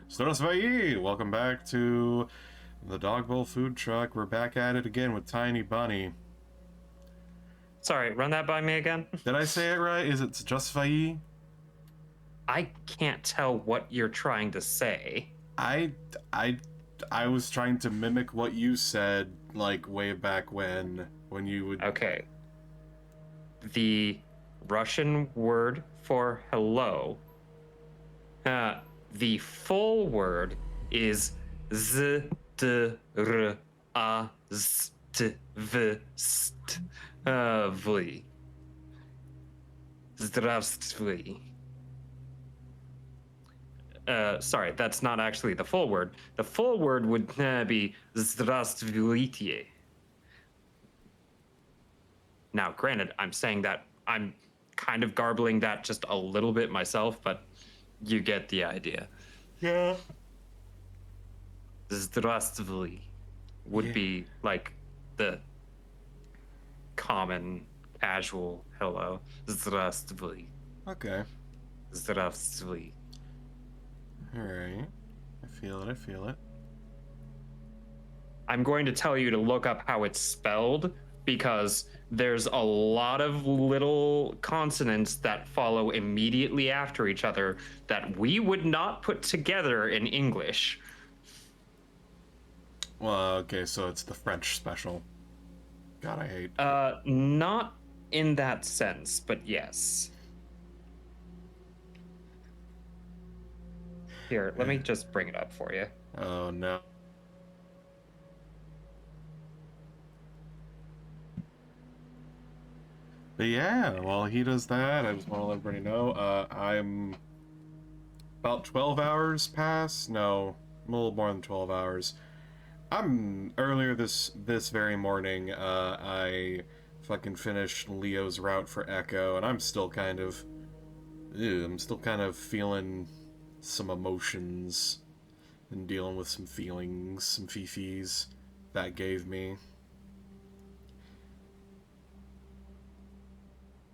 Здравствуйте! Welcome back to the Dog Bowl food truck. We're back at it again with Tiny Bunny. Sorry, run that by me again. Did I say it right? Is it Justvai? I can't tell what you're trying to say. I, I, I was trying to mimic what you said, like, way back when you would... Okay. The Russian word for hello, the full word is zdravstvy. Здравствуй. Sorry, that's not actually the full word. The full word would be здравствуйте. Now, granted, I'm saying that I'm kind of garbling that just a little bit myself, but you get the idea. Yeah. Здравствуй would be like the common, casual hello. Здравствуй. Okay. Здравствуй. Alright. I feel it. I'm going to tell you to look up how it's spelled because there's a lot of little consonants that follow immediately after each other that we would not put together in English. Well, okay, so it's the French special. God, I hate... Not in that sense, but yes. Here, let me just bring it up for you. Oh, no. But yeah, while he does that, I just want to let everybody know, I'm about 12 hours past? No, a little more than 12 hours. Earlier this very morning, I fucking finished Leo's route for Echo, and I'm still kind of feeling some emotions and dealing with some feelings, some fifis that gave me.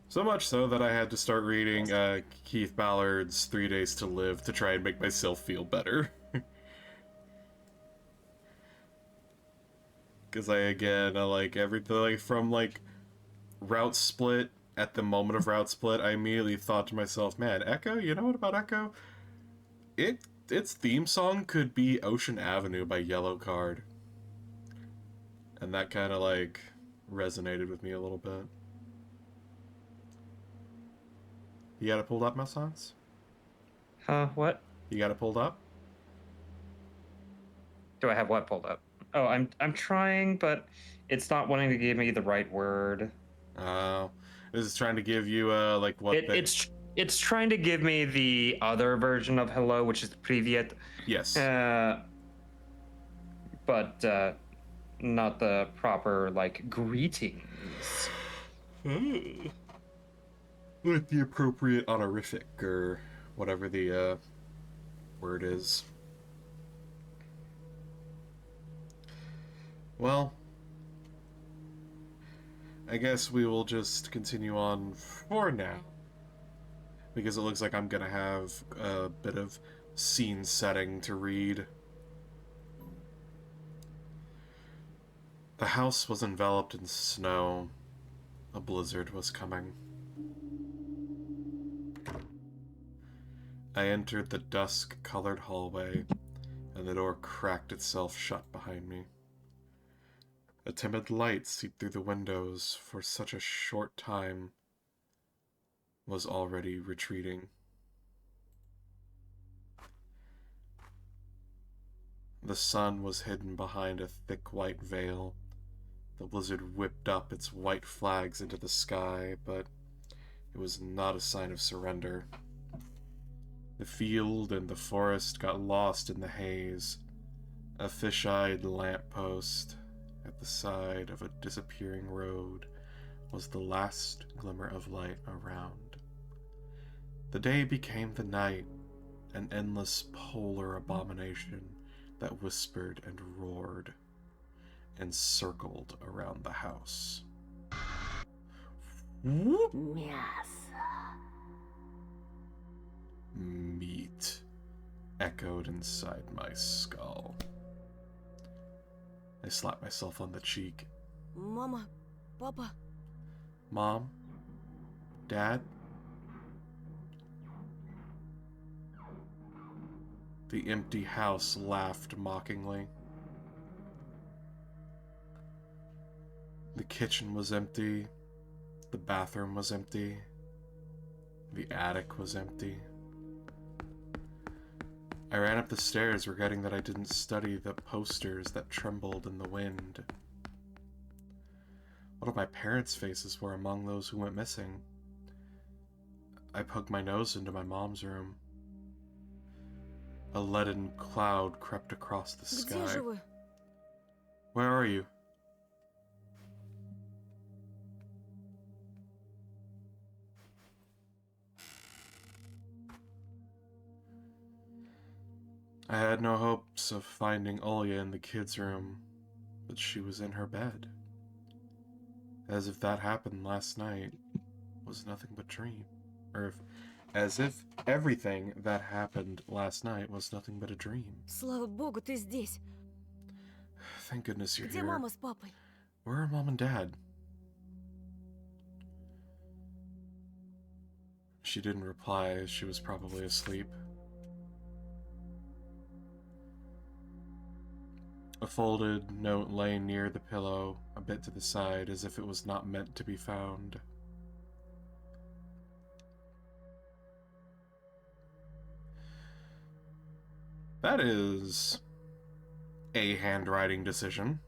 So much so that I had to start reading Keith Ballard's 3 Days to Live to try and make myself feel better. Because I like everything, like, from, like, route split, at the moment of route split, I immediately thought to myself, man, Echo, you know what about Echo? Its theme song could be Ocean Avenue by Yellow Card. And that kind of, like, resonated with me a little bit. You got it pulled up, Malsanz? What? You got it pulled up? Do I have what pulled up? Oh, I'm trying, but it's not wanting to give me the right word. This is trying to give you, like, what It's trying to give me the other version of hello, which is привет. Yes. But not the proper, like, greetings. With the appropriate honorific, or whatever the, word is. Well, I guess we will just continue on for now. Because it looks like I'm gonna have a bit of scene setting to read. The house was enveloped in snow. A blizzard was coming. I entered the dusk-colored hallway, and the door cracked itself shut behind me. A timid light seeped through the windows for such a short time was already retreating. The sun was hidden behind a thick white veil. The blizzard whipped up its white flags into the sky, but it was not a sign of surrender. The field and the forest got lost in the haze. A fish-eyed lamppost at the side of a disappearing road was the last glimmer of light around. The day became the night, an endless polar abomination that whispered and roared and circled around the house. Мясо. Meat. echoed inside my skull. I slapped myself on the cheek. Mama, Papa. Mom? Dad? The empty house laughed mockingly. The kitchen was empty. The bathroom was empty. The attic was empty. I ran up the stairs, regretting that I didn't study the posters that trembled in the wind. One of my parents' faces were among those who went missing. I poked my nose into my mom's room. A leaden cloud crept across the Где sky. же вы? Where are you? I had no hopes of finding Olya in the kids' room, but she was in her bed. As if that happened last night was nothing but dream. As if everything that happened last night was nothing but a dream. Слава богу, ты здесь. Thank goodness you're Где here. мама с папой? Where are Mom and Dad? She didn't reply, as she was probably asleep. A folded note lay near the pillow, a bit to the side, as if it was not meant to be found. That is a handwriting decision.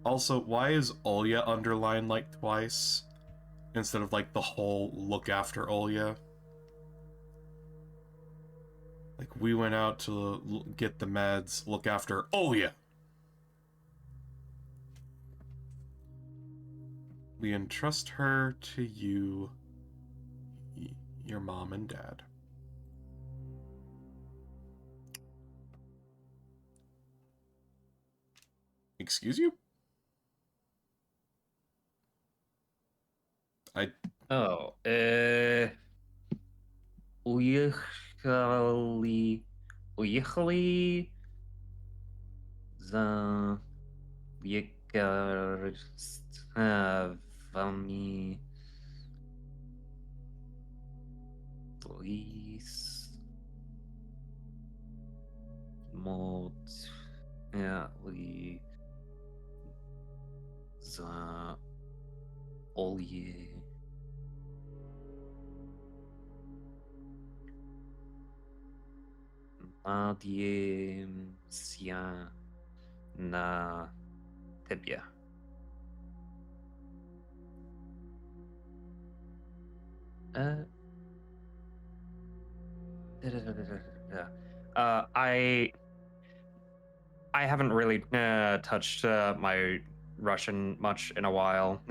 Also, why is Olya underlined like twice instead of like the whole look after Olya? Like, we went out to get the meds, look after Olya. We entrust her to you, your mom and dad. Excuse you? Уехали за лекарствами. Please. Смотрели за Олье. Надеемся на тебя. I haven't really touched my Russian much in a while.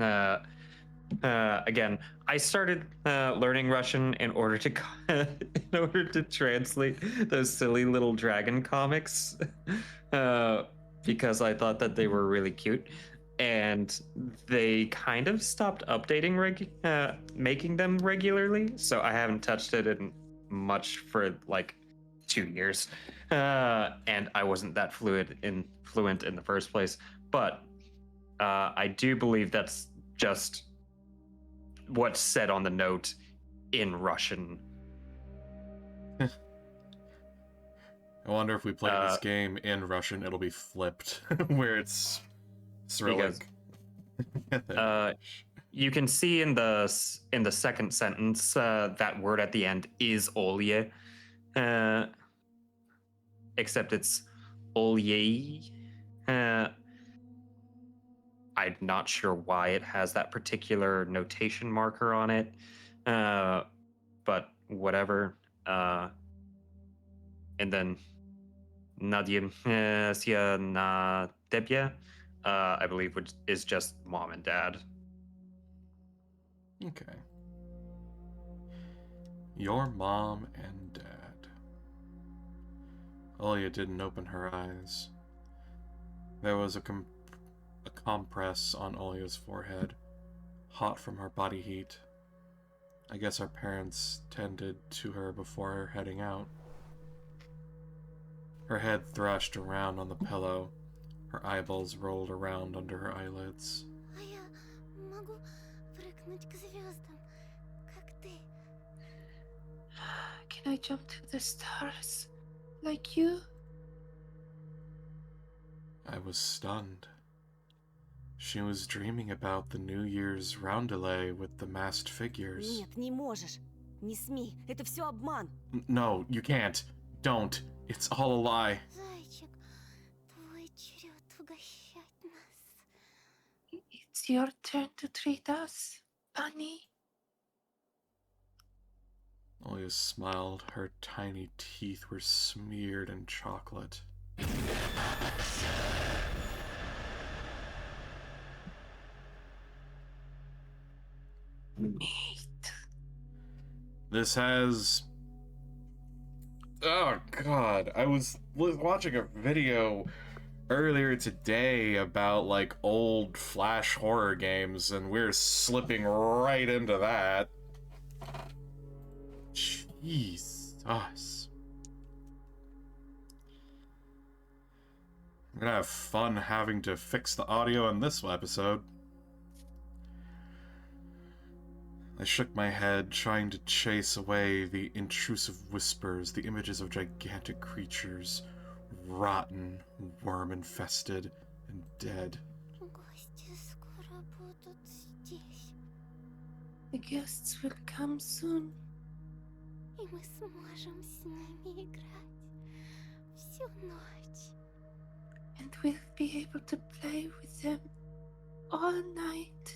Again, I started learning Russian in order to translate those silly little dragon comics, because I thought that they were really cute, and they kind of stopped updating making them regularly. So I haven't touched it in much for like 2 years, and I wasn't that fluent in the first place. But I do believe that's just what's said on the note in Russian. I wonder if we play this game in Russian, it'll be flipped, where it's Cyrillic. You can see in the second sentence that word at the end is Olye, except it's Olye. I'm not sure why it has that particular notation marker on it, but whatever. And then Nadimsia na Tebya, I believe, which is just mom and dad. Okay. Your mom and dad. Olya didn't open her eyes. There was a compress on Olya's forehead, hot from her body heat. I guess our parents tended to her before heading out. Her head thrashed around on the pillow. Her eyeballs rolled around under her eyelids. А я могу прыгнуть к звездам, как ты. Can I jump to the stars like you? I was stunned. She was dreaming about the New Year's roundelay with the masked figures. Нет, не можешь. Не смей. Это все обман. No, you can't. Don't. It's all a lie. Зайчик, твой черед угощать нас. It's your turn to treat us, bunny. Oya smiled. Her tiny teeth were smeared in chocolate. Meat. This has... Oh, God. I was watching a video earlier today about, like, old Flash horror games, and we're slipping right into that. Jesus. I'm gonna have fun having to fix the audio in this episode. I shook my head, trying to chase away the intrusive whispers, the images of gigantic creatures, rotten, worm-infested, and dead. Гости скоро будут здесь, The guests will come soon, и мы сможем с ними играть всю ночь. and we'll be able to play with them all night.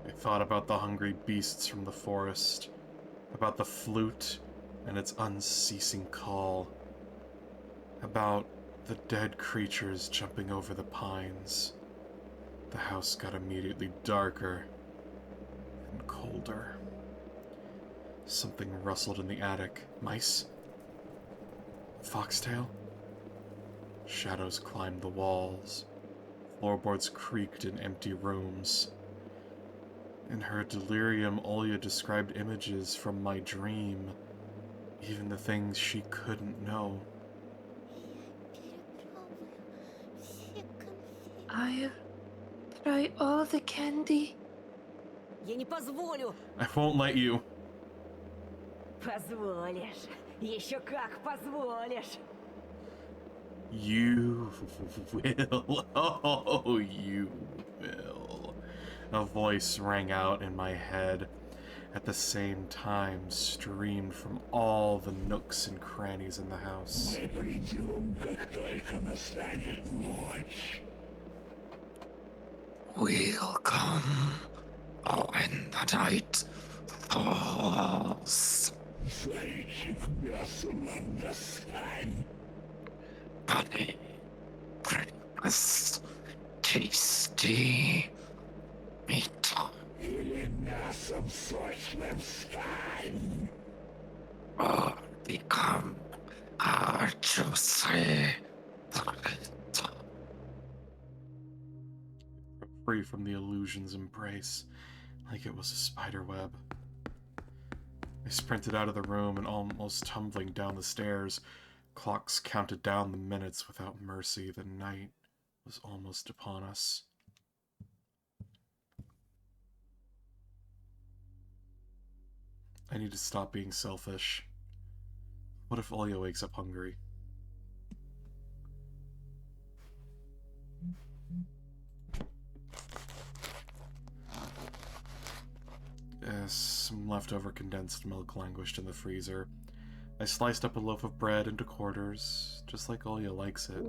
I thought about the hungry beasts from the forest, about the flute and its unceasing call, about the dead creatures jumping over the pines. The house got immediately darker and colder. Something rustled in the attic. Mice? Foxtail? Shadows climbed the walls. Floorboards creaked in empty rooms. In her delirium, Olya described images from my dream, even the things she couldn't know. Я перепробую все конфеты. I'll try all the candy. Я не позволю. I won't let you. Позволишь. Еще как позволишь. You will. Oh, you will. A voice rang out in my head. At the same time, streamed from all the nooks and crannies in the house. Мы придем, как только настанет ночь. We'll come when the night falls. Зайчик мясом нам достань. Bunny, bring us tasty meat. Или мясом сочным стань. Or become our juicy burrito. Free from the illusion's embrace, like it was a spider web. I sprinted out of the room and almost tumbling down the stairs. Clocks counted down the minutes without mercy. The night was almost upon us. I need to stop being selfish. What if Olya wakes up hungry? Some leftover condensed milk languished in the freezer. I sliced up a loaf of bread into quarters, just like Olya likes it.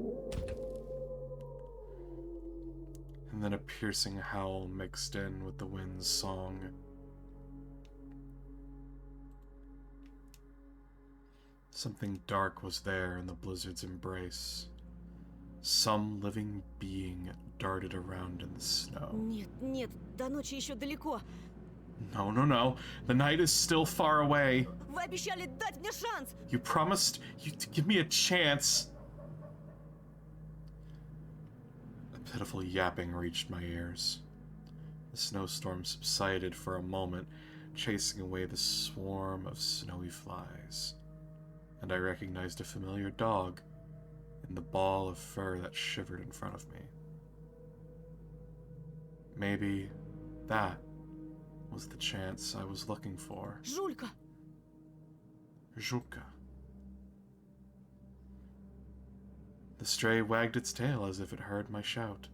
And then a piercing howl mixed in with the wind's song. Something dark was there in the blizzard's embrace. Some living being darted around in the snow. Нет, нет, до ночи еще далеко. No, no, no. The night is still far away. Вы обещали дать мне шанс. You promised you'd give me a chance. pitiful yapping reached my ears. The snowstorm subsided for a moment, chasing away the swarm of snowy flies, and I recognized a familiar dog in the ball of fur that shivered in front of me. Maybe that was the chance I was looking for. Жулька! Julka. The stray wagged its tail as if it heard my shout,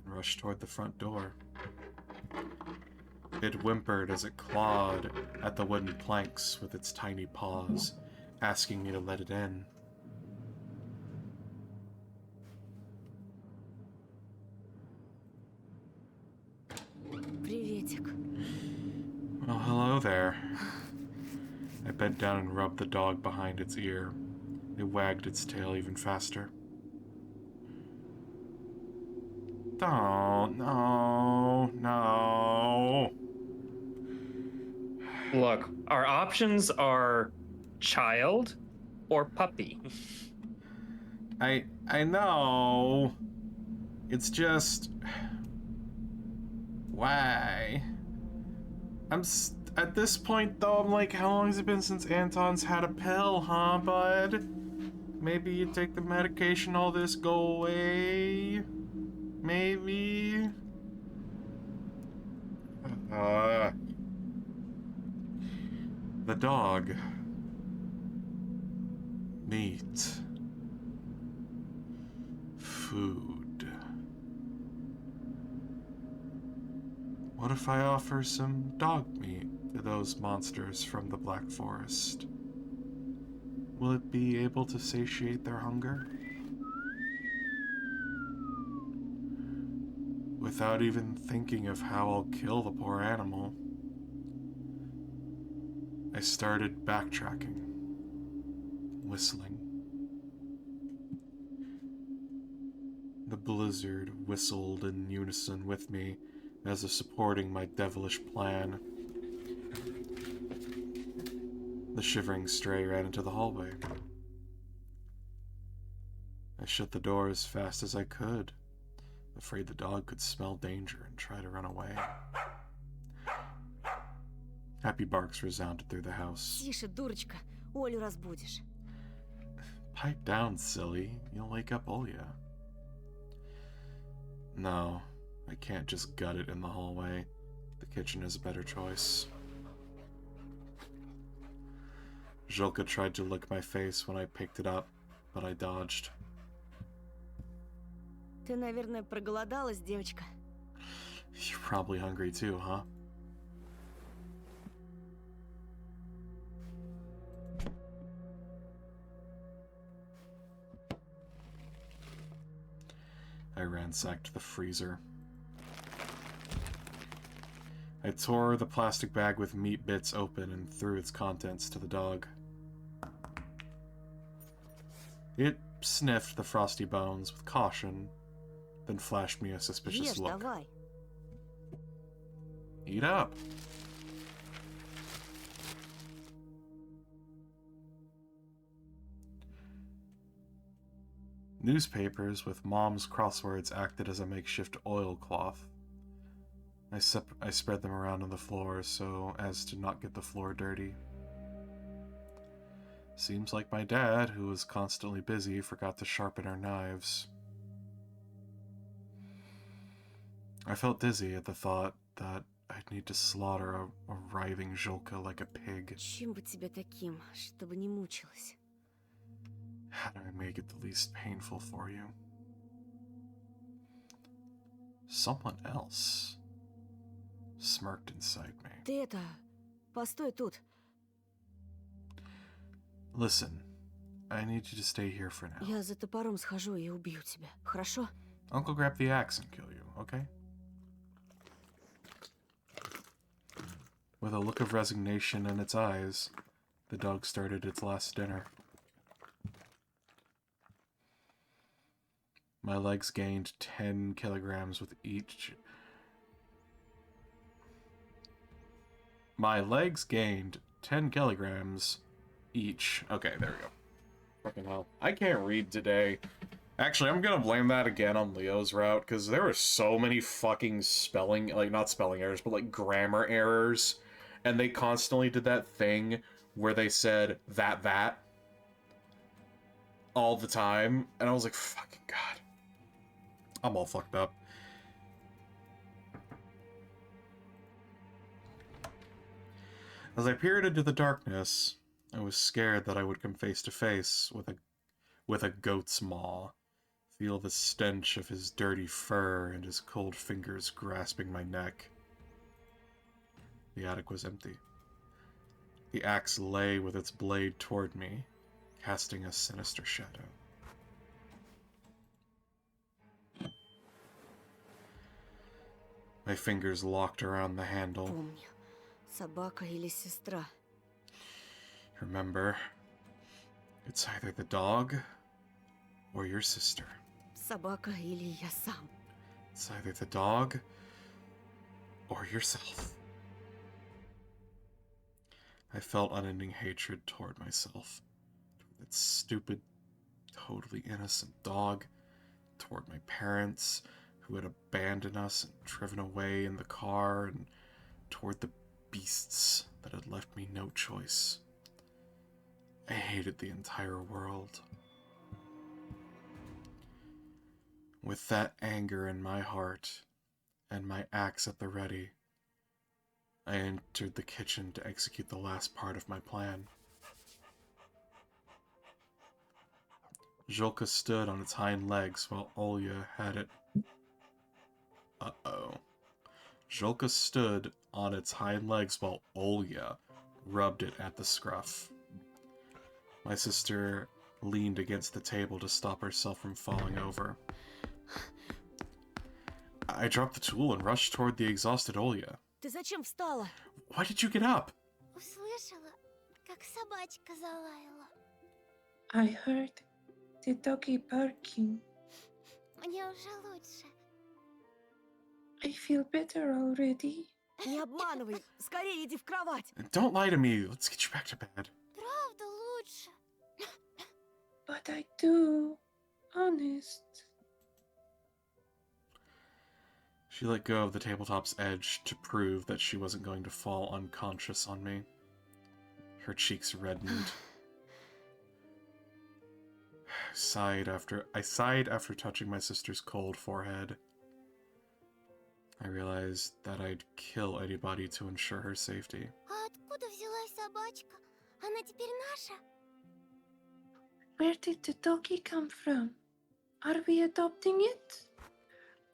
and rushed toward the front door. It whimpered as it clawed at the wooden planks with its tiny paws, asking me to let it in. Приветик. Well, hello there. I bent down and rubbed the dog behind its ear. It wagged its tail even faster. Don't, no. Look, our options are child or puppy. I know. It's just... Why? At this point, though, I'm like, how long has it been since Anton's had a pill, huh, bud? Maybe you take the medication, all this go away? Maybe? The dog. Meat. Food. What if I offer some dog meat to those monsters from the Black Forest? Will it be able to satiate their hunger? Without even thinking of how I'll kill the poor animal, I started backtracking, whistling. The blizzard whistled in unison with me as if supporting my devilish plan. The shivering stray ran into the hallway. I shut the door as fast as I could, afraid the dog could smell danger and try to run away. Happy barks resounded through the house. Тише, дурочка. Олю разбудишь. Pipe down, silly. You'll wake up Olya. No, I can't just gut it in the hallway. The kitchen is a better choice. Zhulka tried to lick my face when I picked it up, but I dodged. Ты, наверное, проголодалась, девочка. You're probably hungry too, huh? I ransacked the freezer. I tore the plastic bag with meat bits open and threw its contents to the dog. It sniffed the frosty bones with caution, then flashed me a suspicious Ешь look. давай. Eat up. Newspapers with Mom's crosswords acted as a makeshift oilcloth. I spread them around on the floor so as to not get the floor dirty. Seems like my dad, who was constantly busy, forgot to sharpen our knives. I felt dizzy at the thought that I'd need to slaughter a writhing Zhulka like a pig. Чем бы тебя таким, чтобы не мучилась? How do I make it the least painful for you? Someone else smirked inside me. Ты это... Постой тут. Listen, I need you to stay here for now. Я за топором схожу и убью тебя. Хорошо? I'll go grab the axe and kill you, okay? With a look of resignation in its eyes, the dog started its last dinner. My legs gained 10 kilograms with each. My legs gained 10 kilograms each. Okay, there we go. Fucking hell. I can't read today. Actually, I'm gonna blame that again on Leo's route, because there were so many fucking spelling, like, not spelling errors, but, like, grammar errors. And they constantly did that thing where they said that all the time. And I was like, fucking God. I'm all fucked up. As I peered into the darkness, I was scared that I would come face to face with a goat's maw, feel the stench of his dirty fur and his cold fingers grasping my neck. The attic was empty. The axe lay with its blade toward me, casting a sinister shadow. My fingers locked around the handle. Помни, собака или сестра. Remember, it's either the dog or your sister. Собака или я сам. It's either the dog or yourself. I felt unending hatred toward myself, toward that stupid, totally innocent dog, toward my parents, who had abandoned us and driven away in the car, and toward the beasts that had left me no choice. I hated the entire world. With that anger in my heart, and my axe at the ready, I entered the kitchen to execute the last part of my plan. Zholka stood on its hind legs while Olya had it... Uh-oh. Zholka stood on its hind legs while Olya rubbed it at the scruff. My sister leaned against the table to stop herself from falling over. I dropped the tool and rushed toward the exhausted Olya. Ты зачем встала? Why did you get up? Услышала, как собачка залаяла. I heard the doggy barking. Мне уже лучше. I feel better already. Не обманывай, скорее иди в кровать. Don't lie to me. Let's get you back to bed. Правда лучше. But I do. Honest. She let go of the tabletop's edge to prove that she wasn't going to fall unconscious on me. Her cheeks reddened. I sighed after touching my sister's cold forehead. I realized that I'd kill anybody to ensure her safety. А откуда взялась собачка? Она теперь наша? Where did the doggy come from? Are we adopting it?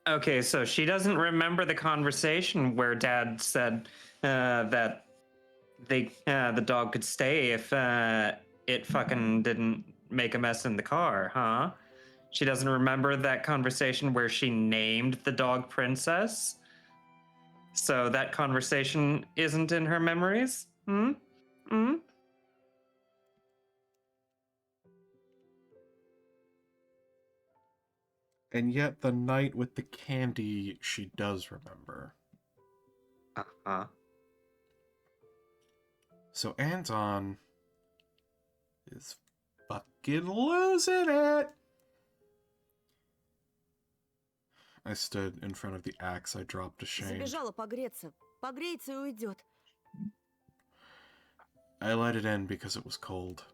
Okay, so she doesn't remember the conversation where Dad said that the dog could stay if it fucking didn't make a mess in the car, huh? She doesn't remember that conversation where she named the dog Princess? So that conversation isn't in her memories? Hmm? Hmm? And yet the night with the candy she does remember. Uh-huh. So Anton is fucking losing it. I stood in front of the axe I dropped ashamed. Забежала погреться. Погреется и уйдет. I let it in because it was cold.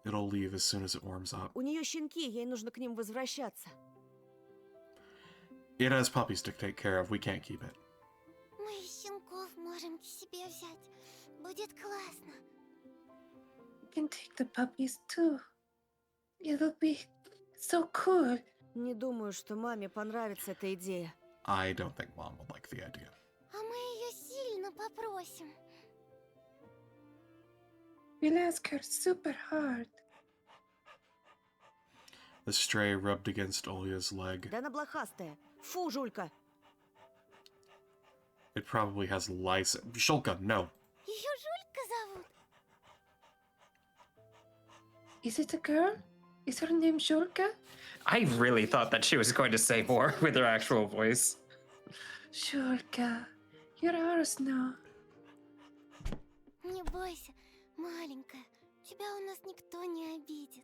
It'll leave as soon as it warms up. У нее щенки, ей нужно к ним возвращаться. It has puppies to take care of. We can't keep it. Мы и щенков можем к себе взять. Будет классно. We can take the puppies too. It'll be so cool. Не думаю, что маме понравится эта идея. I don't think Mom would like the idea. А мы ее сильно попросим. We'll ask her super hard. The stray rubbed against Olya's leg. Да она блохастая. Фу, Жулька. It probably has lice. Zholka, no. Ее Жулька зовут. Is it a girl? Is her name Zholka? I really thought that she was going to say more with her actual voice. Zholka, you're ours now. Не бойся, маленькая. Тебя у нас никто не обидит.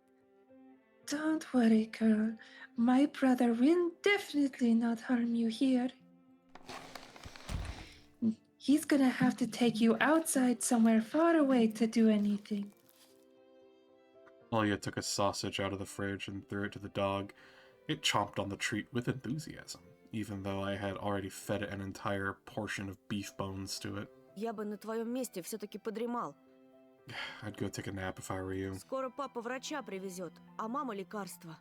Don't worry, girl. My brother will definitely not harm you here. He's gonna have to take you outside somewhere far away to do anything. Olya took a sausage out of the fridge and threw it to the dog. It chomped on the treat with enthusiasm, even though I had already fed it an entire portion of beef bones to it. Я бы на твоем месте все-таки подремал. I'd go take a nap if I were you. Скоро папа врача привезет, а мама лекарства.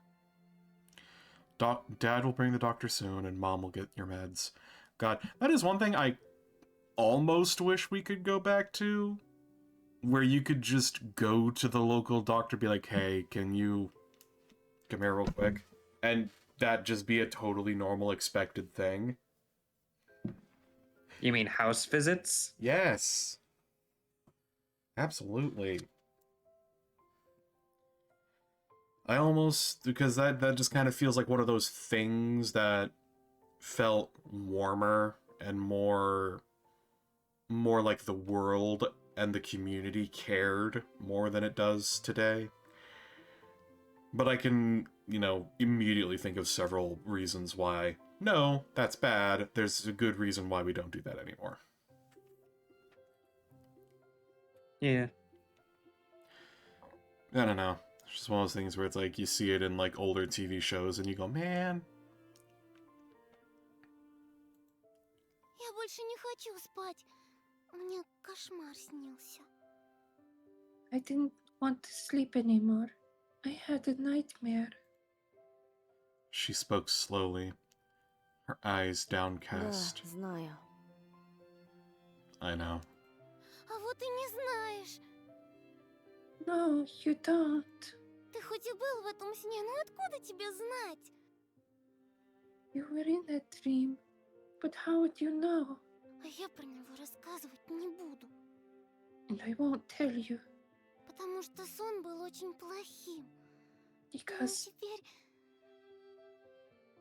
Dad will bring the doctor soon, and Mom will get your meds. God, that is one thing I almost wish we could go back to, where you could just go to the local doctor, be like, hey, can you come here real quick? And that just be a totally normal, expected thing. You mean house visits? Yes. Absolutely. I almost, because that just kind of feels like one of those things that felt warmer and more like the world and the community cared more than it does today. But I can, immediately think of several reasons why, no, that's bad. There's a good reason why we don't do that anymore. Yeah. I don't know. It's just one of those things where it's like, you see it in, like, older TV shows and you go, man. Я больше не хочу спать. Мне кошмар снился. I didn't want to sleep anymore. I had a nightmare. She spoke slowly, her eyes Да, downcast. знаю. I know. А вот и не знаешь. No, you don't. Ты хоть и был в этом сне, но откуда тебе знать? You were in a dream. But how would you know? А я про него рассказывать не буду. And I won't tell you. Потому что сон был очень плохим. Но Because теперь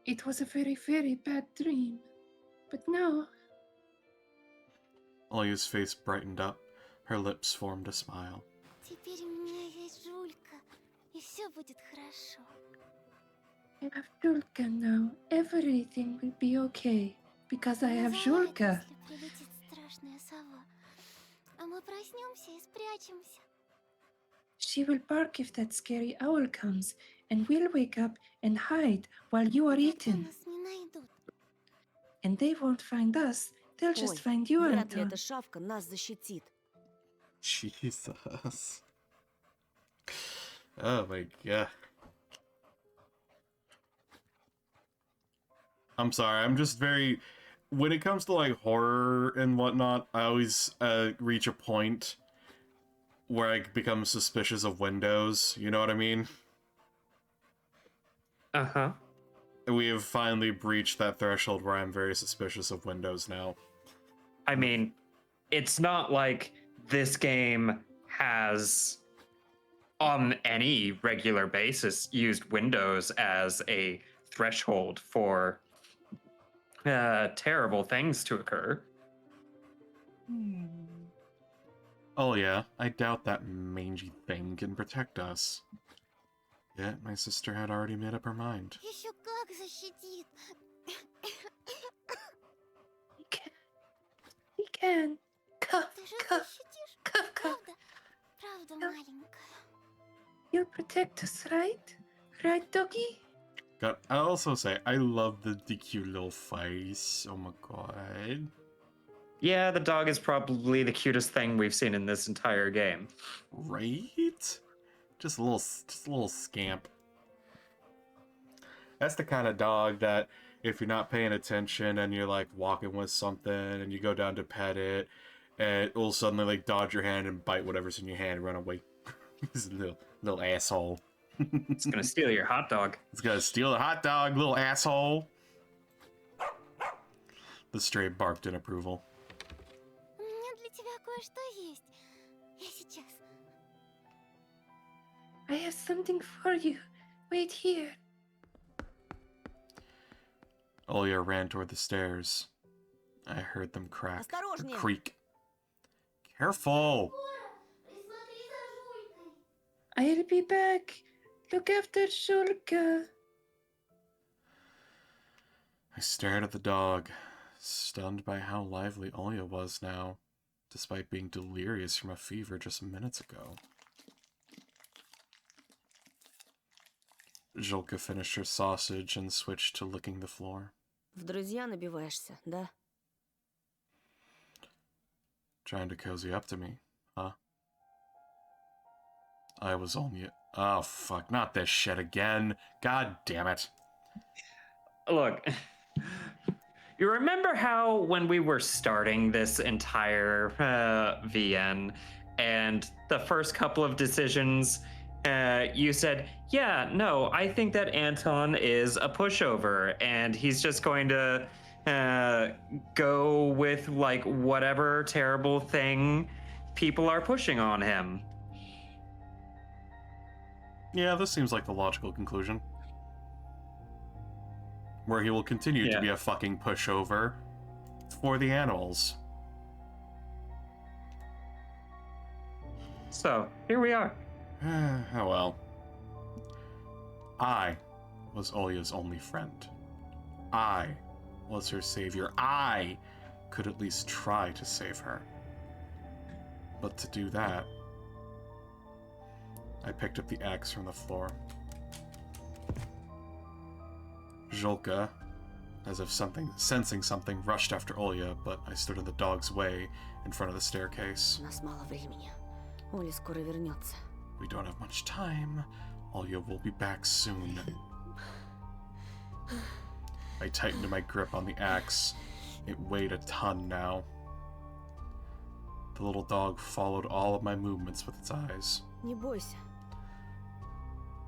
it was a very, very bad dream. But now, Olya's face brightened up. Her lips formed a smile. теперь у меня есть Жулька. И все будет хорошо. I have Julka now. Everything will be okay. Because I have Julka. Если прилетит страшная сова. А мы проснемся и спрячемся. She will bark if that scary owl comes, and we'll wake up and hide while you are Тогда eating. нас не найдут. And they won't find us, they'll Ой, just find you, вряд ли Anton. эта шавка нас защитит. Jesus. Oh my god. I'm sorry, I'm just very... When it comes to, like, horror and whatnot, I always reach a point where I become suspicious of windows, you know what I mean? Uh-huh. We have finally breached that threshold where I'm very suspicious of windows now. I mean, it's not like this game has, on any regular basis, used Windows as a threshold for terrible things to occur. Oh yeah, I doubt that mangy thing can protect us. Yet my sister had already made up her mind. Еще как защитит. He can. Cough, Ты же cough, защитишь. cough, cough. Правда? Правда, маленькая. You'll protect us, right? Right, doggy? God, I'll also say, I love the cute little face. Oh my god. Yeah, the dog is probably the cutest thing we've seen in this entire game. Right? Just a little scamp. That's the kind of dog that if you're not paying attention and you're like walking with something and you go down to pet it, and it will suddenly like dodge your hand and bite whatever's in your hand and run away. He's a little asshole. It's gonna steal your hot dog. It's gonna steal the hot dog, little asshole. The stray barked in approval. У меня для тебя кое-что есть. Я сейчас. I have something for you. Wait here. Olya ran toward the stairs. I heard them crack. Or Осторожнее! creak. Careful! Присмотри за Жулькой. I'll be back. Look after Shulka. I stared at the dog, stunned by how lively Olya was now, despite being delirious from a fever just minutes ago. Zhulka finished her sausage and switched to licking the floor. В друзья набиваешься, да? Trying to cozy up to me, huh? I was only... Oh, fuck, not this shit again. God damn it. Look, you remember how when we were starting this entire VN and the first couple of decisions, you said, yeah, no, I think that Anton is a pushover and he's just going to go with like whatever terrible thing people are pushing on him. Yeah, this seems like the logical conclusion. Where he will continue to be a fucking pushover for the animals. So, here we are. Oh well. I was Olya's only friend. I was her savior. I could at least try to save her. But to do that, I picked up the axe from the floor. Zhulka, as if sensing something, rushed after Olya, but I stood in the dog's way in front of the staircase. У нас мало времени. Оля скоро вернется. We don't have much time. Olya will be back soon. I tightened my grip on the axe. It weighed a ton now. The little dog followed all of my movements with its eyes. Не бойся.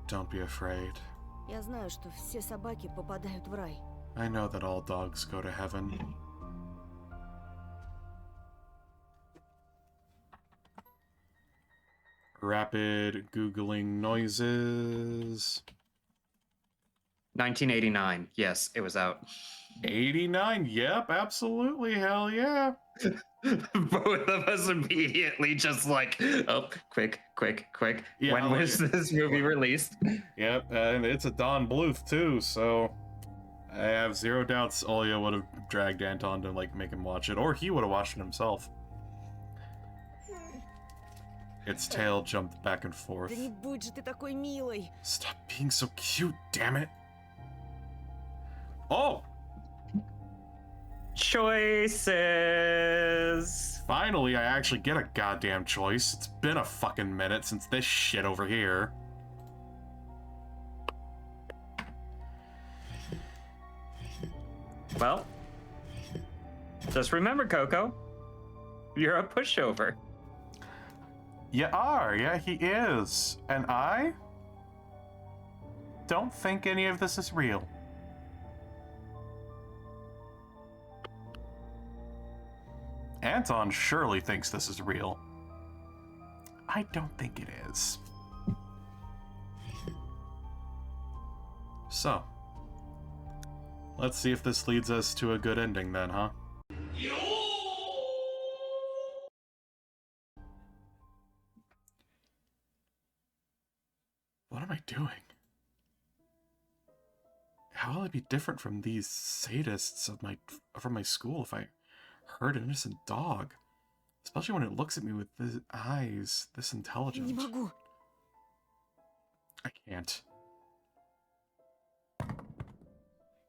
Don't be afraid. Я знаю, что все собаки попадают в рай. I know that all dogs go to heaven. Rapid Googling noises. 1989. Yes, it was out. 89? Yep, absolutely. Hell yeah. Both of us immediately just like, oh, quick. Yeah, when was this movie released? Yep, and it's a Don Bluth too, so I have zero doubts Olya would have dragged Anton to like make him watch it, or he would have watched it himself. Its tail jumped back and forth. Да не будь же ты такой милой. Stop being so cute, damn it. Oh! Choices. Finally, I actually get a goddamn choice. It's been a fucking minute since this shit over here. Well, just remember, Coco, you're a pushover. You are, yeah, he is. And I don't think any of this is real. Anton surely thinks this is real. I don't think it is. So, let's see if this leads us to a good ending then, huh? What am I doing? How will I be different from these sadists from my school if I hurt an innocent dog? Especially when it looks at me with the eyes this intelligent. Не могу. I can't.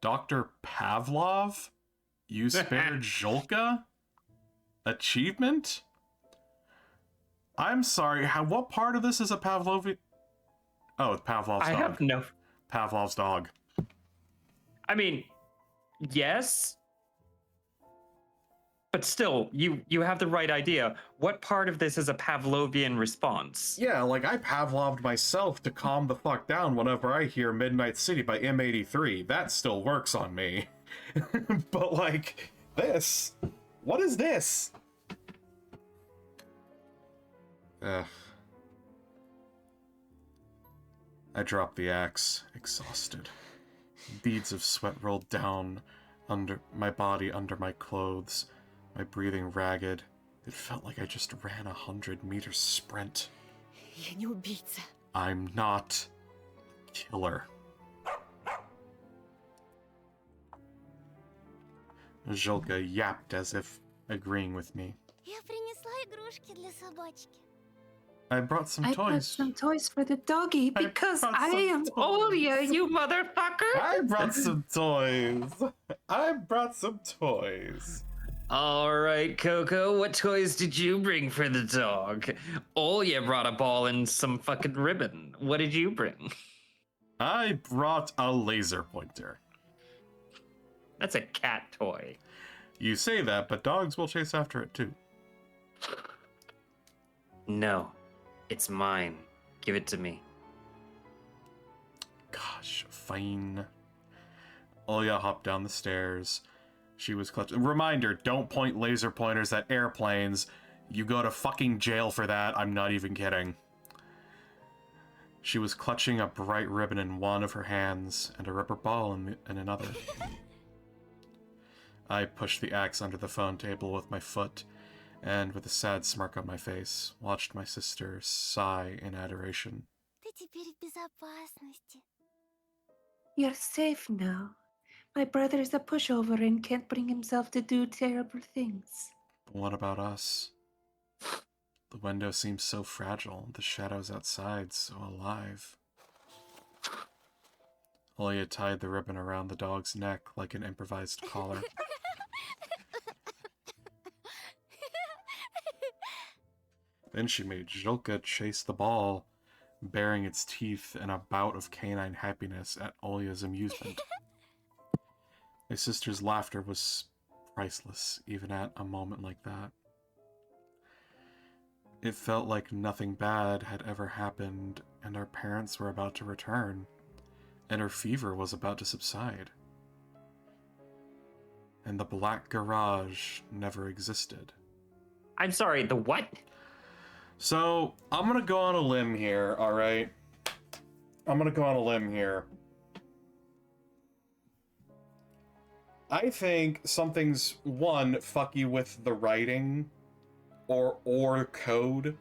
Dr. Pavlov? You spared Zhulka? Achievement? I'm sorry, what part of this is a Pavlovian? Oh, it's Pavlov's dog. I have no... Pavlov's dog. I mean, yes, but still, you have the right idea. What part of this is a Pavlovian response? Yeah, like I Pavloved myself to calm the fuck down whenever I hear Midnight City by M83. That still works on me. But like, this? What is this? Ugh. I dropped the axe, exhausted. Beads of sweat rolled down under my body, under my clothes, my breathing ragged. It felt like I just ran a 100-meter sprint. Я не убийца. I'm not. killer. Zhulka yapped as if agreeing with me. Я принесла игрушки для собачки. I brought some I brought toys. some toys for the doggy I because brought I some am toys. Olia, you motherfucker! I brought some toys. I brought some toys. All right, Coco, what toys did you bring for the dog? Olya brought a ball and some fucking ribbon. What did you bring? I brought a laser pointer. That's a cat toy. You say that, but dogs will chase after it too. No, it's mine. Give it to me. Gosh, fine. Olya hopped down the stairs. She was clutching. Reminder, don't point laser pointers at airplanes. You go to fucking jail for that. I'm not even kidding. She was clutching a bright ribbon in one of her hands and a rubber ball in another. I pushed the axe under the phone table with my foot and, with a sad smirk on my face, watched my sister sigh in adoration. Ты теперь в безопасности. You're safe now. My brother is a pushover and can't bring himself to do terrible things. What about us? The window seems so fragile, the shadows outside so alive. Olya tied the ribbon around the dog's neck like an improvised collar. Then she made Zhulka chase the ball, baring its teeth in a bout of canine happiness at Olya's amusement. My sister's laughter was priceless, even at a moment like that. It felt like nothing bad had ever happened, and our parents were about to return, and her fever was about to subside. And the black garage never existed. I'm sorry, the what? So, I'm gonna go on a limb here, alright? I'm gonna go on a limb here. I think something's, one, fucky with the writing or code,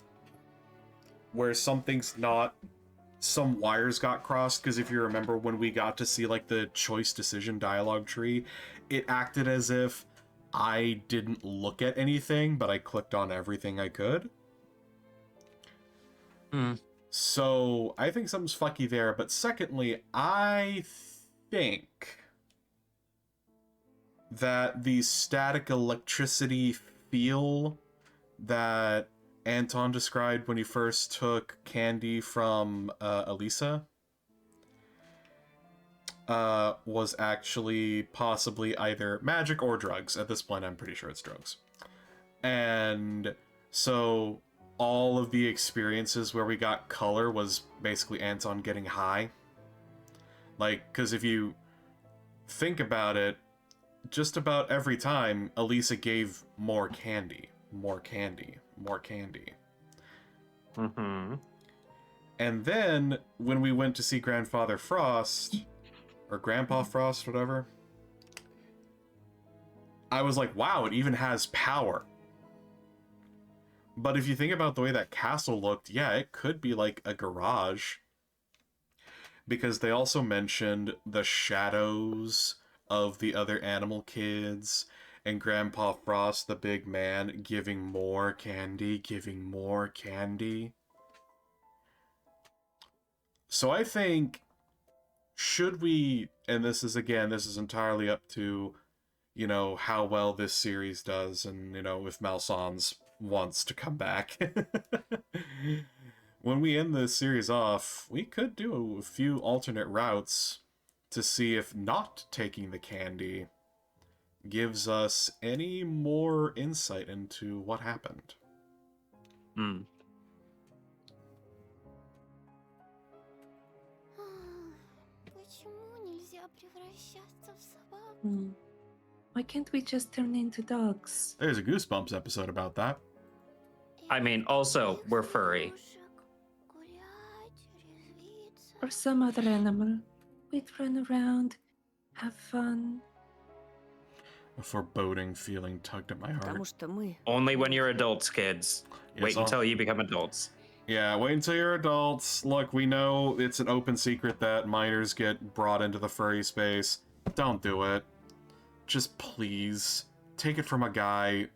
where something's not, some wires got crossed, because if you remember when we got to see, like, the choice decision dialogue tree, it acted as if I didn't look at anything, but I clicked on everything I could. So, I think something's fucky there, but secondly, I think that the static electricity feel that Anton described when he first took candy from Elisa was actually possibly either magic or drugs. At this point, I'm pretty sure it's drugs. And so all of the experiences where we got color was basically Anton getting high. Like, because if you think about it, just about every time, Elisa gave more candy. More candy. More candy. Mm-hmm. And then, when we went to see Grandfather Frost, or Grandpa Frost, whatever, I was like, wow, it even has power. But if you think about the way that castle looked, yeah, it could be like a garage. Because they also mentioned the shadows of the other animal kids, and Grandpa Frost, the big man, giving more candy, giving more candy. So I think, should we, and this is entirely up to, you know, how well this series does, and, you know, if Malsanz wants to come back. When we end this series off, we could do a few alternate routes to see if not taking the candy gives us any more insight into what happened. Почему нельзя превращаться в собаку? Why can't we just turn into dogs? There's a Goosebumps episode about that. I mean, also, we're furry. Or some other animal. We'd run around, have fun. A foreboding feeling tugged at my heart. Потому что мы... Only when you're adults, kids. Yes, Wait I'll- until you become adults. Yeah, wait until you're adults. Look, we know it's an open secret that minors get brought into the furry space. Don't do it. Just please, take it from a guy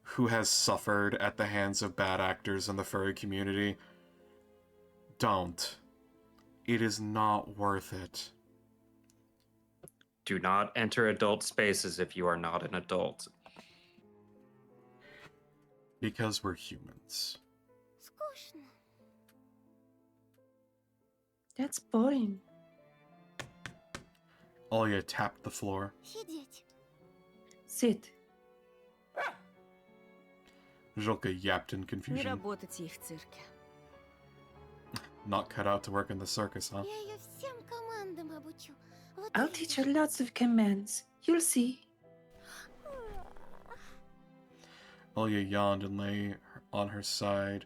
who has suffered at the hands of bad actors in the furry community. Don't. It is not worth it. Do not enter adult spaces if you are not an adult. Because we're humans. Скучно. That's boring. Olya tapped the floor. Сидеть. Sit. Zhulka yapped in Не confusion. работать ей в цирке. Not cut out to work in the circus, huh? Я ее всем командам обучу. Вот I'll и- teach her lots of commands. You'll see. Olya yawned and lay on her side,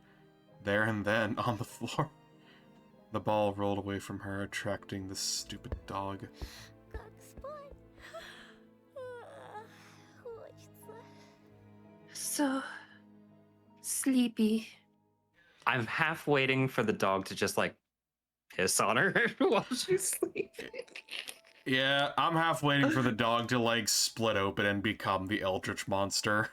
there and then on the floor. The ball rolled away from her, attracting the stupid dog. Как спать? Хочется. So sleepy. I'm half waiting for the dog to just like piss on her while she's sleeping. Yeah, I'm half waiting for the dog to, like, split open and become the Eldritch monster.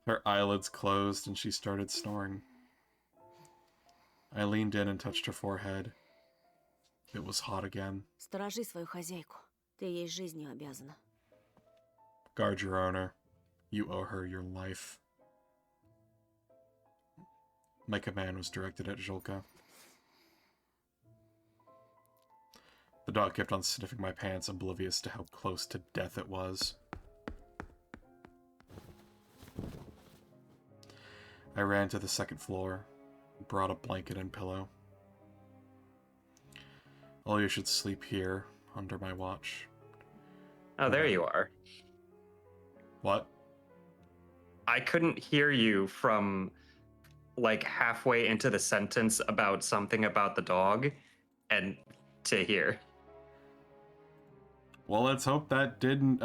Her eyelids closed and she started snoring. I leaned in and touched her forehead. It was hot again. Сторожи свою хозяйку. Ты ей жизнью обязана. Guard your owner. You owe her your life. My command was directed at Zhulka. The dog kept on sniffing my pants, oblivious to how close to death it was. I ran to the second floor, brought a blanket and pillow. Olya should sleep here, under my watch. Oh, there you are. What? I couldn't hear you from like halfway into the sentence about something about the dog and to here. Well, let's hope that didn't,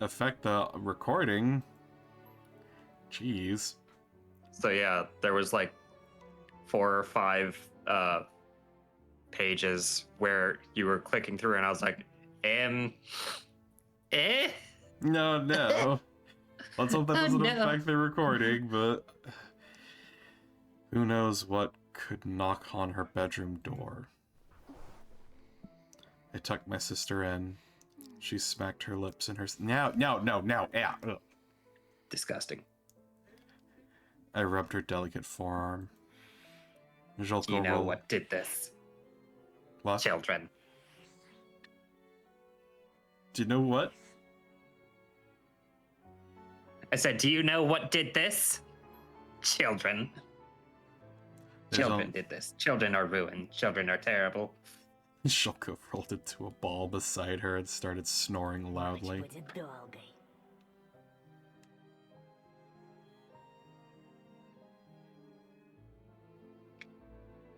affect the recording. Jeez. So yeah, there was like 4 or 5 pages where you were clicking through and I was like, eh? No. Let's hope that doesn't no. affect the recording, but who knows what could knock on her bedroom door. I tucked my sister in. She smacked her lips in her... No, yeah. Ugh. Disgusting. I rubbed her delicate forearm. Zhulka You know rolled... what did this? What? Children. Do you know what? I said, do you know what did this? Children. There's Children did this. Children are ruined. Children are terrible. Zhulka rolled into a ball beside her and started snoring loudly. Ночь будет долгой.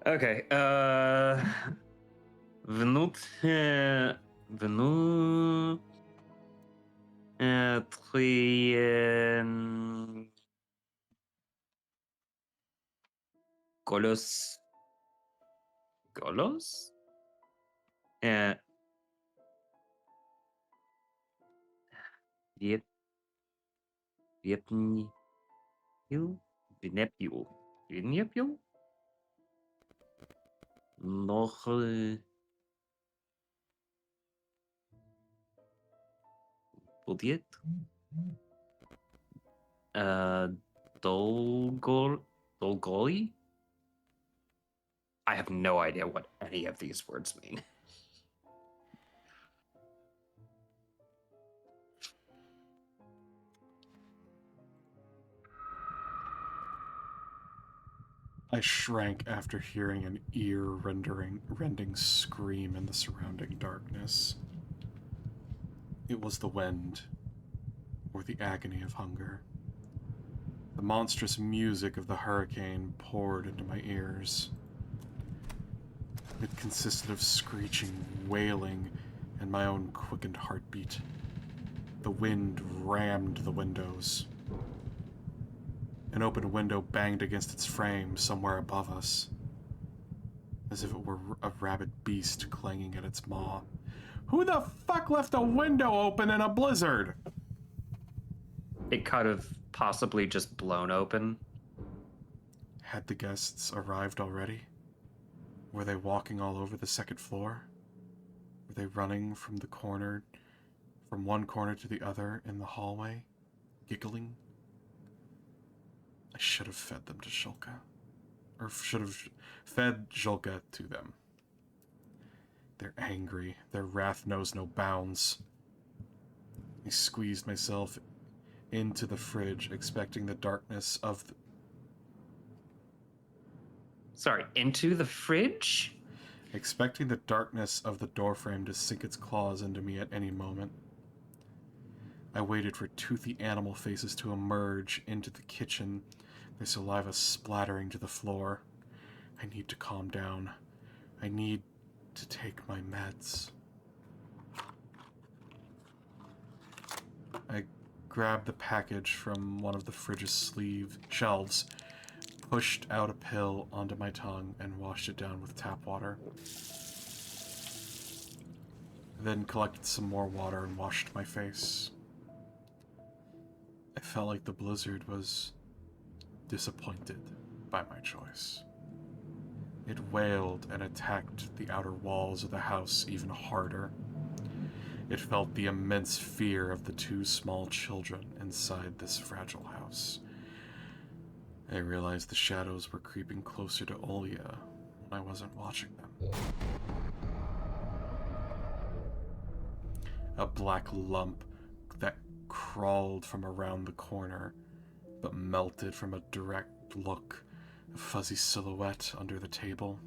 Okay, Golos. Golos? Vietnil? Vinepul? Vinepul? Nog... Budget? Dolgoli? I have no idea what any of these words mean. I shrank after hearing an ear-rending scream in the surrounding darkness. It was the wind, or the agony of hunger. The monstrous music of the hurricane poured into my ears. It consisted of screeching, wailing, and my own quickened heartbeat. The wind rammed the windows. An open window banged against its frame somewhere above us, as if it were a rabid beast clanging at its maw. Who the fuck left a window open in a blizzard? It could have possibly just blown open. Had the guests arrived already? Were they walking all over the second floor? Were they running from one corner to the other in the hallway, giggling? I should have fed them to Shulka. Or should have fed Shulka to them. They're angry. Their wrath knows no bounds. I squeezed myself into the fridge, expecting the darkness of the... Sorry, into the fridge? Expecting the darkness of the doorframe to sink its claws into me at any moment. I waited for toothy animal faces to emerge into the kitchen, their saliva splattering to the floor. I need to calm down. I need to take my meds. I grabbed the package from one of the fridge's shelves, pushed out a pill onto my tongue, and washed it down with tap water. Then collected some more water and washed my face. I felt like the blizzard was disappointed by my choice. It wailed and attacked the outer walls of the house even harder. It felt the immense fear of the two small children inside this fragile house. I realized the shadows were creeping closer to Olya when I wasn't watching them. A black lump that crawled from around the corner, but melted from a direct look, a fuzzy silhouette under the table.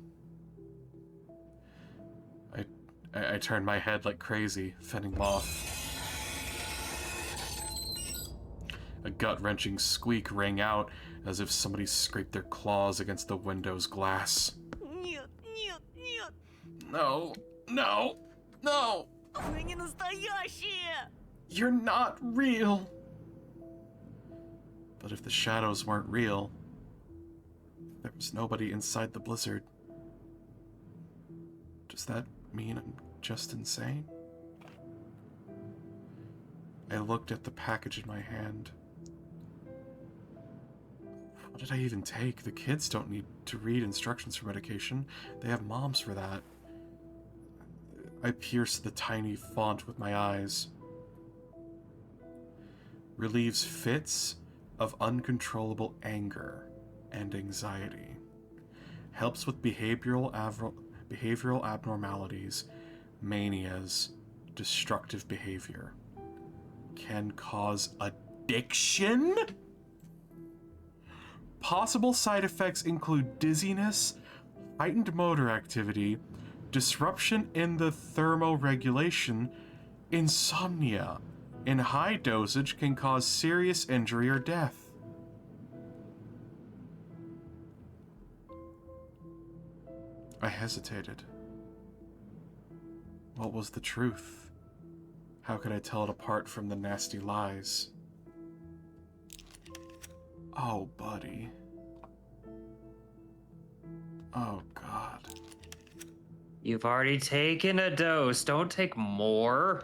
I turned my head like crazy, fending them off. A gut-wrenching squeak rang out as if somebody scraped their claws against the window's glass. Нет, нет, нет! No, no, no! Вы не настоящие! You're not real! But if the shadows weren't real, there was nobody inside the blizzard. Does that mean I'm just insane? I looked at the package in my hand. What did I even take? The kids don't need to read instructions for medication. They have moms for that. I pierced the tiny font with my eyes. Relieves fits of uncontrollable anger and anxiety. Helps with behavioral abnormalities, manias, destructive behavior. Can cause addiction? Possible side effects include dizziness, heightened motor activity, disruption in the thermoregulation, insomnia. In high dosage can cause serious injury or death. I hesitated. What was the truth? How could I tell it apart from the nasty lies? Oh, buddy. Oh, God. You've already taken a dose. Don't take more.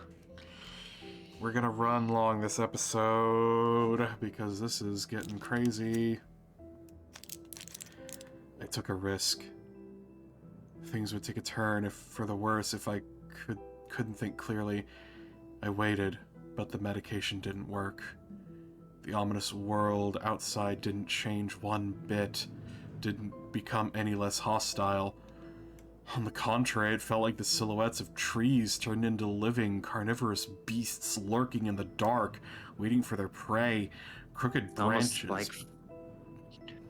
We're gonna run long this episode because this is getting crazy. I took a risk. Things would take a turn if for the worse if I couldn't think clearly. I waited, but the medication didn't work. The ominous world outside didn't change one bit, didn't become any less hostile. On the contrary, it felt like the silhouettes of trees turned into living, carnivorous beasts lurking in the dark, waiting for their prey. Crooked branches. Almost like...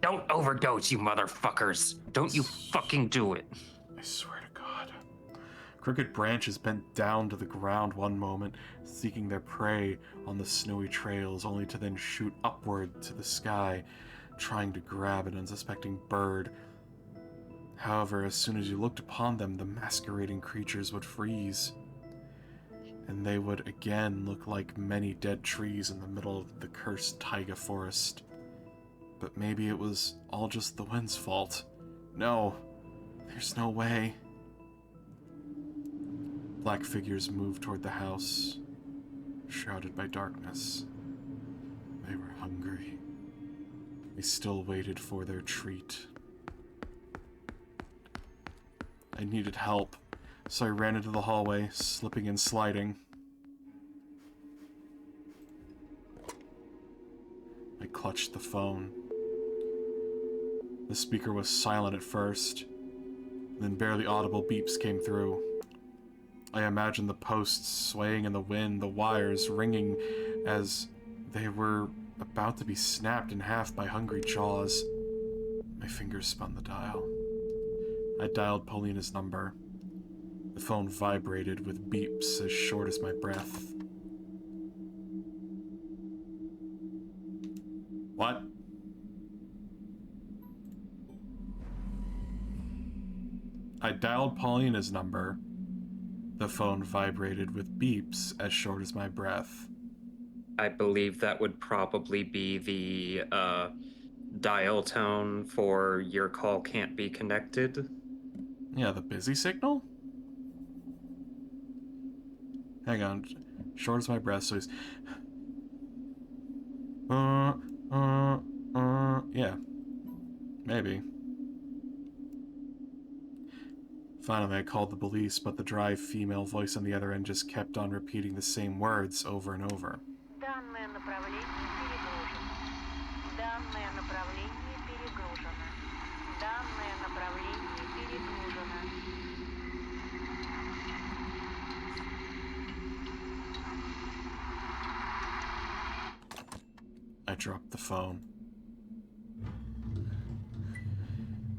Don't overdose, you motherfuckers. Don't you fucking do it. I swear to God. Crooked branches bent down to the ground one moment, seeking their prey on the snowy trails, only to then shoot upward to the sky, trying to grab an unsuspecting bird. However, as soon as you looked upon them, the masquerading creatures would freeze, and they would again look like many dead trees in the middle of the cursed taiga forest. But maybe it was all just the wind's fault. No, there's no way. Black figures moved toward the house, shrouded by darkness. They were hungry. They still waited for their treat. I needed help, so I ran into the hallway, slipping and sliding. I clutched the phone. The speaker was silent at first, then barely audible beeps came through. I imagined the posts swaying in the wind, the wires ringing as they were about to be snapped in half by hungry jaws. My fingers spun the dial. I dialed Paulina's number. The phone vibrated with beeps as short as my breath. What? I dialed Paulina's number. The phone vibrated with beeps as short as my breath. I believe that would probably be the dial tone for your call can't be connected. Yeah, the busy signal? Hang on. Short as my breath, so he's... Yeah. Maybe. Finally, I called the police, but the dry female voice on the other end just kept on repeating the same words over and over. Данное направление перегружено. Данное направление перегружено. Данное направление перегружено. I dropped the phone.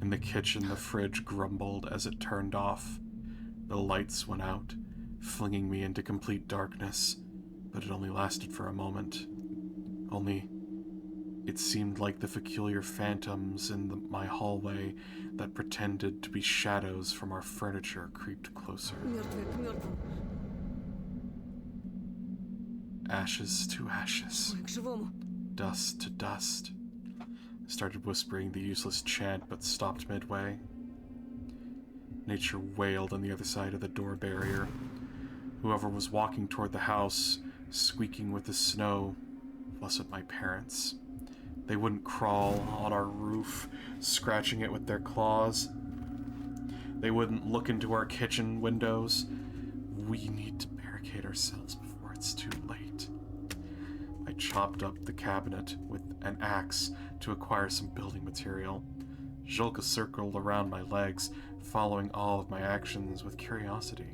In the kitchen, the fridge grumbled as it turned off. The lights went out, flinging me into complete darkness, but it only lasted for a moment. Only, it seemed like the peculiar phantoms in my hallway that pretended to be shadows from our furniture creeped closer. Мертвые к мертвым. Ashes to ashes. Ой, к живому. Dust to dust. I started whispering the useless chant, but stopped midway. Nature wailed on the other side of the door barrier. Whoever was walking toward the house, squeaking with the snow, wasn't my parents. They wouldn't crawl on our roof, scratching it with their claws. They wouldn't look into our kitchen windows. We need to barricade ourselves before it's too late. I chopped up the cabinet with an axe to acquire some building material. Zhulka circled around my legs, following all of my actions with curiosity.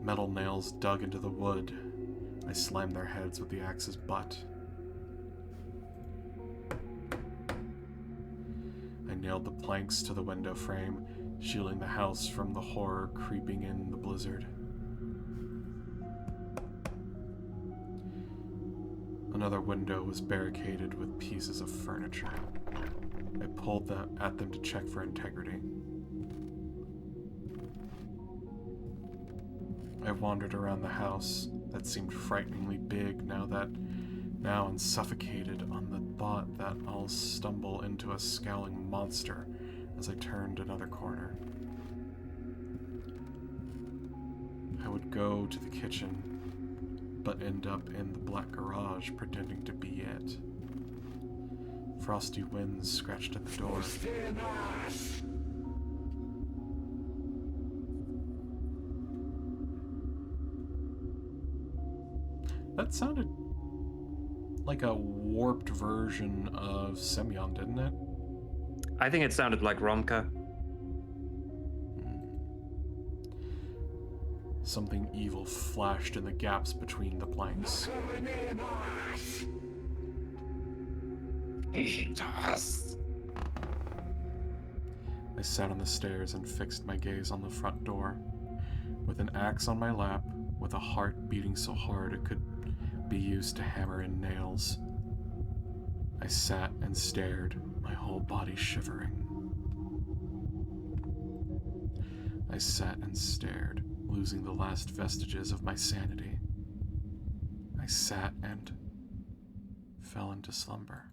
Metal nails dug into the wood. I slammed their heads with the axe's butt. I nailed the planks to the window frame, shielding the house from the horror creeping in the blizzard. Another window was barricaded with pieces of furniture. I pulled at them to check for integrity. I wandered around the house that seemed frighteningly big now and suffocated on the thought that I'll stumble into a scowling monster as I turned another corner. I would go to the kitchen, but end up in the black garage pretending to be it. Frosty winds scratched at the door. That sounded like a warped version of Semyon, didn't it? I think it sounded like Romka. Something evil flashed in the gaps between the planks. I sat on the stairs and fixed my gaze on the front door. With an axe on my lap, with a heart beating so hard it could be used to hammer in nails, I sat and stared, my whole body shivering. I sat and stared, losing the last vestiges of my sanity. I sat and fell into slumber.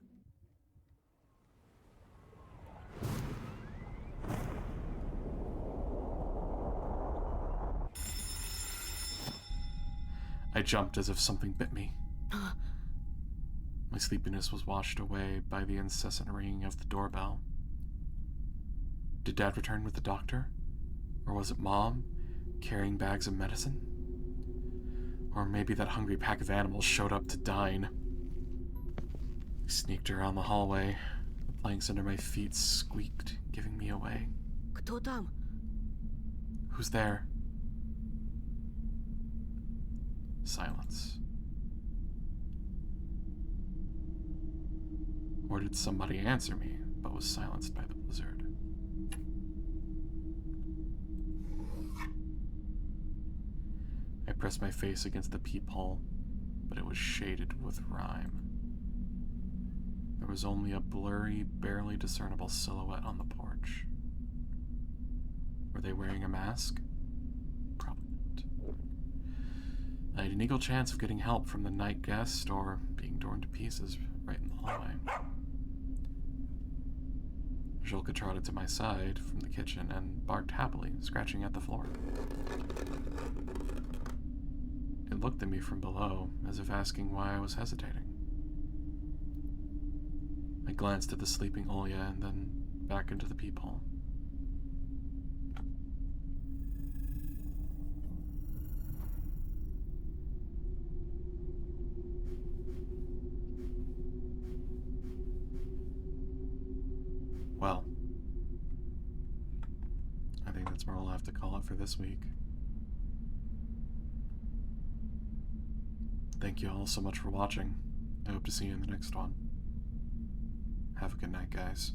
I jumped as if something bit me. My sleepiness was washed away by the incessant ringing of the doorbell. Did Dad return with the doctor? Or was it Mom, carrying bags of medicine? Or maybe that hungry pack of animals showed up to dine. I sneaked around the hallway. The planks under my feet squeaked, giving me away. Кто там? Who's there? Silence. Or did somebody answer me, but was silenced by the blizzard? I pressed my face against the peephole, but it was shaded with rime. There was only a blurry, barely discernible silhouette on the porch. Were they wearing a mask? Probably not. I had an equal chance of getting help from the night guest or being torn to pieces right in the hallway. Zhulka trotted to my side from the kitchen and barked happily, scratching at the floor. It looked at me from below, as if asking why I was hesitating. I glanced at the sleeping Olya and then back into the peephole. Well, I think that's where we'll have to call it for this week. Thank you all so much for watching. I hope to see you in the next one. Have a good night, guys.